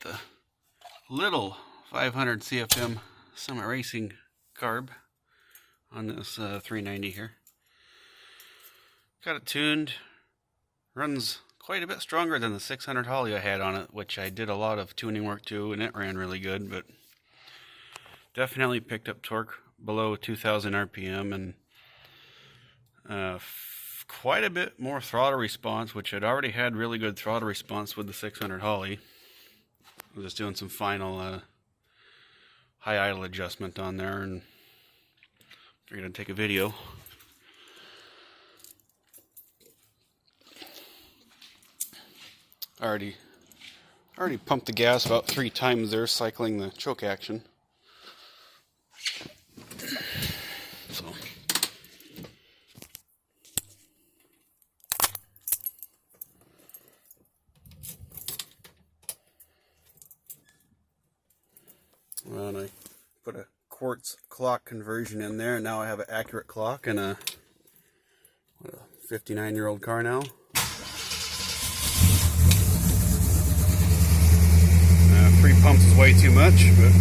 the little 500 CFM Summit Racing carb on this 390 here. Got it tuned. Runs quite a bit stronger than the 600 Holley I had on it, which I did a lot of tuning work to, and it ran really good, but definitely picked up torque below 2,000 RPM and quite a bit more throttle response, which I'd already had really good throttle response with the 600 Holley. I'm just doing some final high idle adjustment on there, and figured I'd take a video. Already pumped the gas about 3 times there, cycling the choke action. So and I put a quartz clock conversion in there, and now I have an accurate clock and a 59-year-old car now. 3 pumps is way too much, but